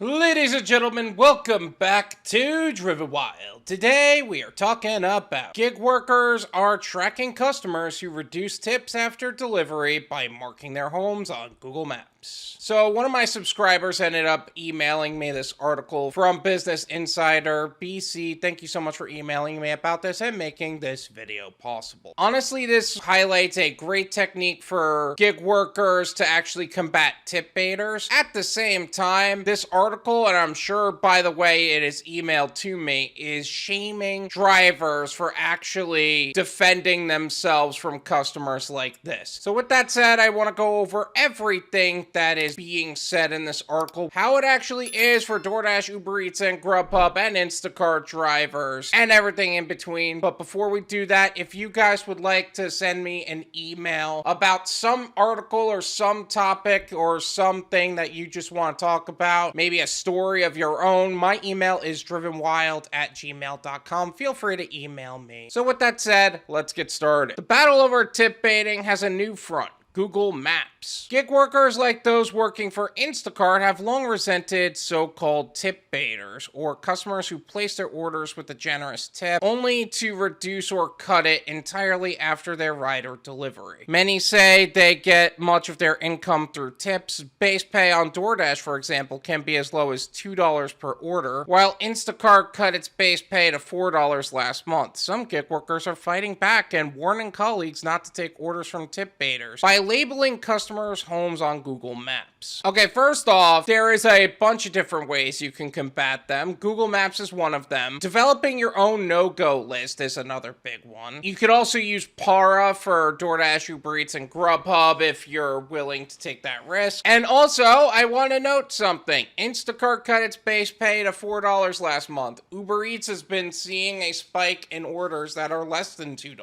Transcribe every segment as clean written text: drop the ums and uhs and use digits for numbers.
Ladies and gentlemen, welcome back to Driven Wyld. Today we are talking about gig workers are tracking customers who reduce tips after delivery by marking their homes on Google Maps. So one of my subscribers ended up emailing me this article from Business Insider BC. Thank you so much for emailing me about this and making this video possible. Honestly, this highlights a great technique for gig workers to actually combat tip baiters. At the same time, this article, and I'm sure by the way it is emailed to me, is shaming drivers for actually defending themselves from customers like this. So with that said, I want to go over everything that is being said in this article, how it actually is for Doordash, UberEats, and Grubhub, and Instacart drivers, and everything in between. But before we do that, if you guys would like to send me an email about some article or some topic or something that you just want to talk about, maybe a story of your own, my email is drivenwyld@gmail.com. Feel free to email me. So with that said, let's get started. The battle over tip baiting has a new front: Google Maps. Gig workers like those working for Instacart have long resented so-called tip baiters, or customers who place their orders with a generous tip only to reduce or cut it entirely after their ride or delivery. Many say they get much of their income through tips. Base pay on Doordash, for example, can be as low as $2 per order, while Instacart cut its base pay to $4 last month. Some gig workers are fighting back and warning colleagues not to take orders from tip baiters by labeling customers' homes on Google Maps. Okay, first off, there is a bunch of different ways you can combat them. Google Maps is one of them. Developing your own no-go list is another big one. You could also use Para for Doordash, Uber Eats, and Grubhub if you're willing to take that risk. And also, I want to note something. Instacart cut its base pay to $4 last month. Uber Eats has been seeing a spike in orders that are less than $2.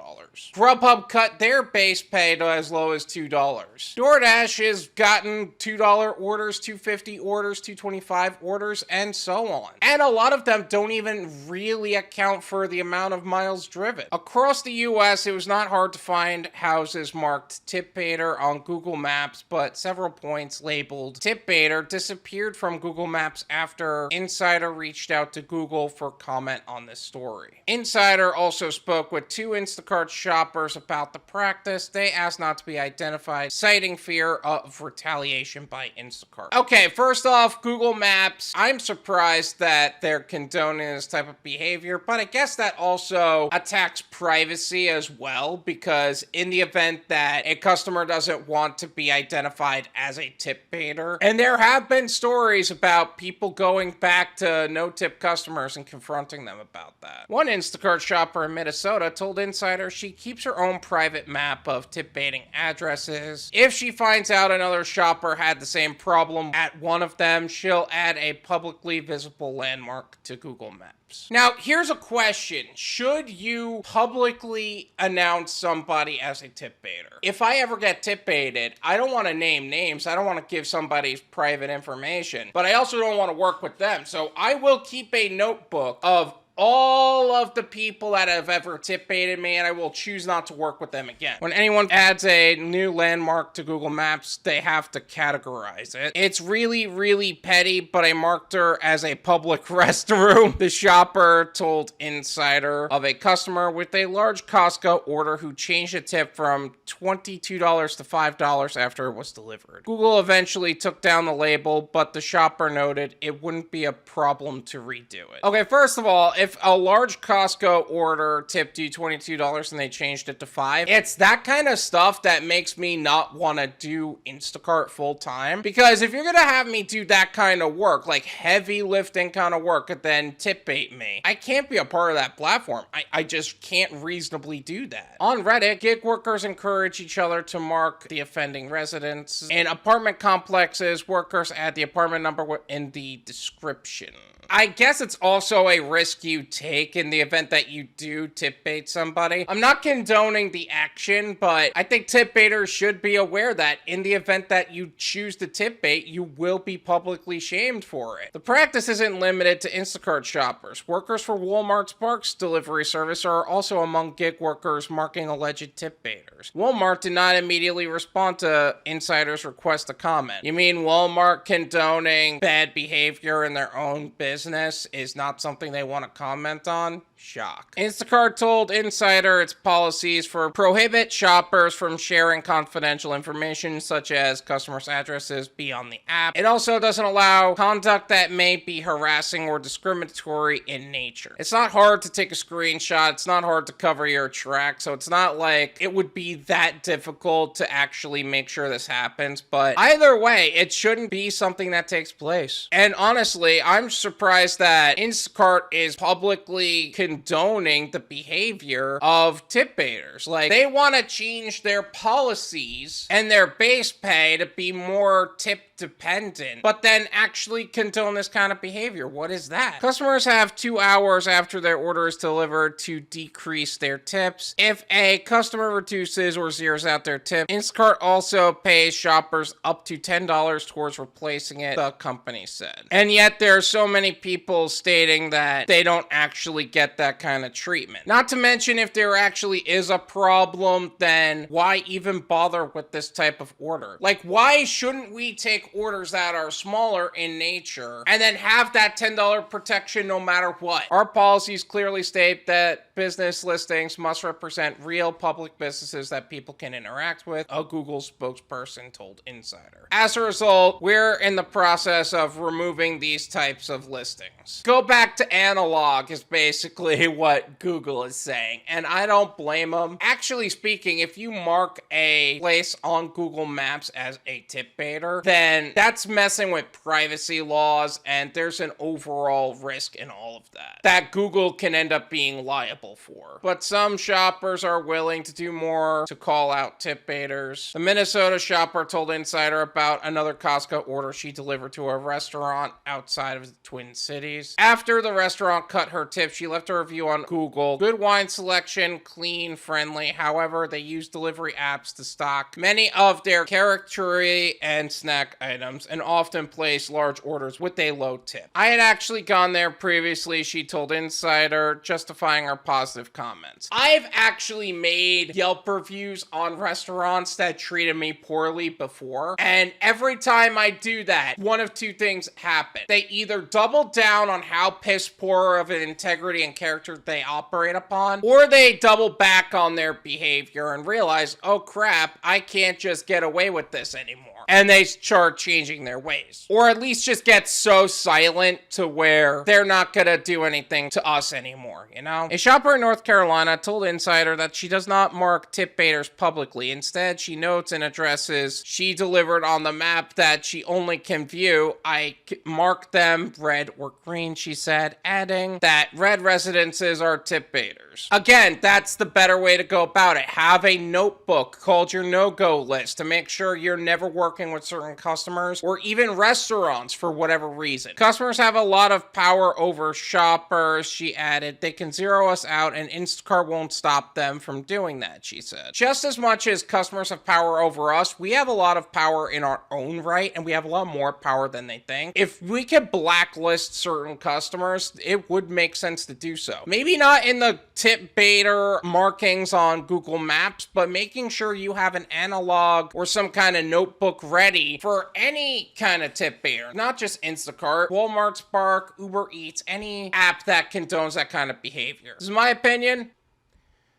Grubhub cut their base pay to as low as $2. Doordash has gotten $2 orders, $2.50 orders, $2.25 orders, and so on. And a lot of them don't even really account for the amount of miles driven. Across the US, it was not hard to find houses marked tip baiter on Google Maps, but several points labeled tip baiter disappeared from Google Maps after Insider reached out to Google for comment on this story. Insider also spoke with two Instacart shoppers about the practice. They asked not to be identified, citing fear of retaliation by Instacart. Okay, first off, Google Maps. I'm surprised that they're condoning this type of behavior, but I guess that also attacks privacy as well, because in the event that a customer doesn't want to be identified as a tip baiter, and there have been stories about people going back to no-tip customers and confronting them about that. One Instacart shopper in Minnesota told Insider she keeps her own private map of tip baiting addresses. If she finds out another shopper had the same problem at one of them, she'll add a publicly visible landmark to Google Maps. Now, here's a question. Should you publicly announce somebody as a tip baiter? If I ever get tip baited, I don't want to name names. I don't want to give somebody's private information, but I also don't want to work with them. So I will keep a notebook of all of the people that have ever tip baited me, and I will choose not to work with them again. When anyone adds a new landmark to Google Maps, they have to categorize it. It's really, really petty, but I marked her as a public restroom. The shopper told Insider of a customer with a large Costco order who changed a tip from $22 to $5 after it was delivered. Google eventually took down the label, but the shopper noted it wouldn't be a problem to redo it. Okay, first of all, if a large Costco order tipped you $22 and they changed it to $5, it's that kind of stuff that makes me not want to do Instacart full time. Because if you're going to have me do that kind of work, like heavy lifting kind of work, and then tip bait me, I can't be a part of that platform. I just can't reasonably do that. On Reddit, gig workers encourage each other to mark the offending residents. In apartment complexes, workers add the apartment number in the description. I guess it's also a risky you take in the event that you do tip bait somebody. I'm not condoning the action, but I think tip baiters should be aware that in the event that you choose to tip bait, you will be publicly shamed for it. The practice isn't limited to Instacart shoppers. Workers for Walmart's Sparks delivery service are also among gig workers marking alleged tip baiters. Walmart did not immediately respond to Insider's request to comment. You mean Walmart condoning bad behavior in their own business is not something they want to comment on? Shock. Instacart told Insider its policies prohibit shoppers from sharing confidential information such as customers' addresses beyond the app. It also doesn't allow conduct that may be harassing or discriminatory in nature. It's not hard to take a screenshot. It's not hard to cover your track, so it's not like it would be that difficult to actually make sure this happens, but either way, it shouldn't be something that takes place. And honestly, I'm surprised that Instacart is publicly condoning the behavior of tip baiters. Like, they want to change their policies and their base pay to be more tip dependent, but then actually condone this kind of behavior. What is that? Customers have 2 hours after their order is delivered to decrease their tips. If a customer reduces or zeroes out their tip, Instacart also pays shoppers up to $10 towards replacing it, the company said. And yet there are so many people stating that they don't actually get that kind of treatment. Not to mention, if there actually is a problem, then why even bother with this type of order? Like, why shouldn't we take orders that are smaller in nature and then have that $10 protection no matter what? Our policies clearly state that business listings must represent real public businesses that people can interact with, a Google spokesperson told Insider. As a result, we're in the process of removing these types of listings. Go back to analog is basically what Google is saying, and I don't blame them. Actually speaking, if you mark a place on Google Maps as a tip baiter, then that's messing with privacy laws, and there's an overall risk in all of that Google can end up being liable for. But some shoppers are willing to do more to call out tip baiters. The Minnesota shopper told Insider about another Costco order she delivered to a restaurant outside of the Twin Cities. After the restaurant cut her tip, she left a review on Google. Good wine selection, clean, friendly. However, they use delivery apps to stock many of their charcuterie and snack items and often place large orders with a low tip. I had actually gone there previously, she told Insider, justifying her positive comments. I've actually made Yelp reviews on restaurants that treated me poorly before, and every time I do that, one of two things happen. They either double down on how piss poor of an integrity and character they operate upon, or they double back on their behavior and realize, oh crap, I can't just get away with this anymore. And they start changing their ways. Or at least just get so silent to where they're not gonna do anything to us anymore, you know? A shopper in North Carolina told Insider that she does not mark tip baiters publicly. Instead, she notes and addresses she delivered on the map that she only can view. I mark them red or green, she said, adding that red residences are tip baiters. Again, that's the better way to go about it. Have a notebook called your no-go list to make sure you're never working with certain customers or even restaurants for whatever reason. Customers have a lot of power over shoppers, she added. They can zero us out and Instacart won't stop them from doing that, she said. Just as much as customers have power over us, we have a lot of power in our own right, and we have a lot more power than they think. If we could blacklist certain customers, it would make sense to do so. Maybe not in the tip baiter markings on Google Maps, but making sure you have an analog or some kind of notebook ready for any kind of tip baiter, not just Instacart, Walmart, Spark, UberEats, any app that condones that kind of behavior. This is my opinion.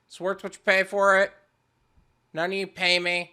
It's worth what you pay for it. None of you pay me.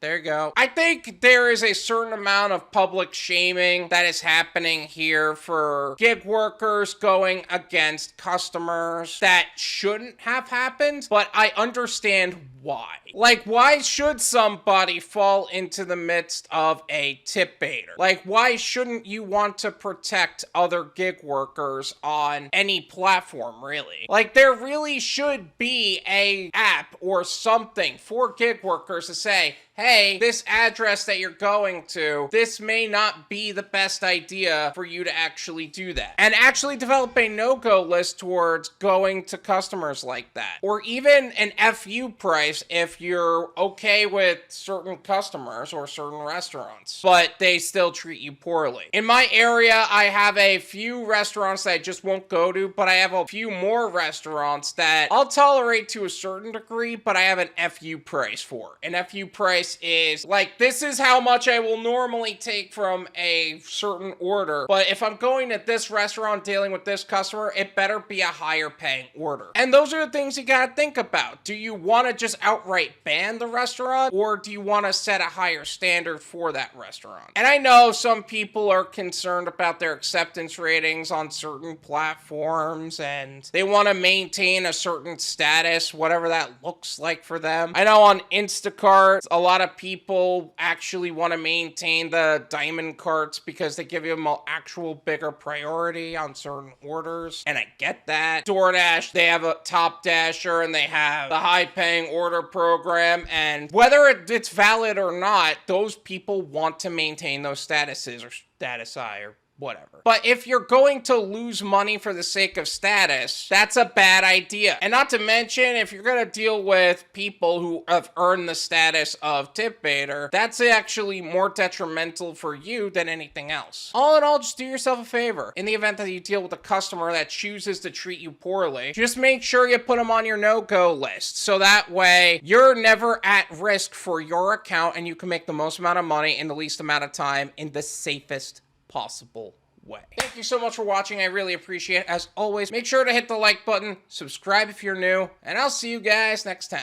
There you go. I think there is a certain amount of public shaming that is happening here for gig workers going against customers that shouldn't have happened, but I understand why? Like, why should somebody fall into the midst of a tip baiter? Like, why shouldn't you want to protect other gig workers on any platform, really? Like, there really should be a app or something for gig workers to say, hey, this address that you're going to, this may not be the best idea for you to actually do that. And actually develop a no-go list towards going to customers like that. Or even an FU price if you're okay with certain customers or certain restaurants, but they still treat you poorly. In my area, I have a few restaurants that I just won't go to, but I have a few more restaurants that I'll tolerate to a certain degree, but I have an FU price for. An FU price is like, this is how much I will normally take from a certain order, but if I'm going to this restaurant dealing with this customer, it better be a higher paying order. And those are the things you gotta think about. Do you want to just outright ban the restaurant, or do you want to set a higher standard for that restaurant? And I know some people are concerned about their acceptance ratings on certain platforms, and they want to maintain a certain status, whatever that looks like for them. I know on Instacart, a lot of people actually want to maintain the diamond carts because they give you an actual bigger priority on certain orders, and I get that. Doordash, they have a top dasher and they have the high paying order program, and whether it's valid or not, those people want to maintain those statuses or status I or whatever. But if you're going to lose money for the sake of status, that's a bad idea. And not to mention, if you're going to deal with people who have earned the status of tip baiter, that's actually more detrimental for you than anything else. All in all, just do yourself a favor. In the event that you deal with a customer that chooses to treat you poorly, just make sure you put them on your no-go list. So that way, you're never at risk for your account and you can make the most amount of money in the least amount of time in the safest possible way. Thank you so much for watching. I really appreciate it. As always, make sure to hit the like button, subscribe if you're new, and I'll see you guys next time.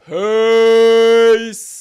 Peace!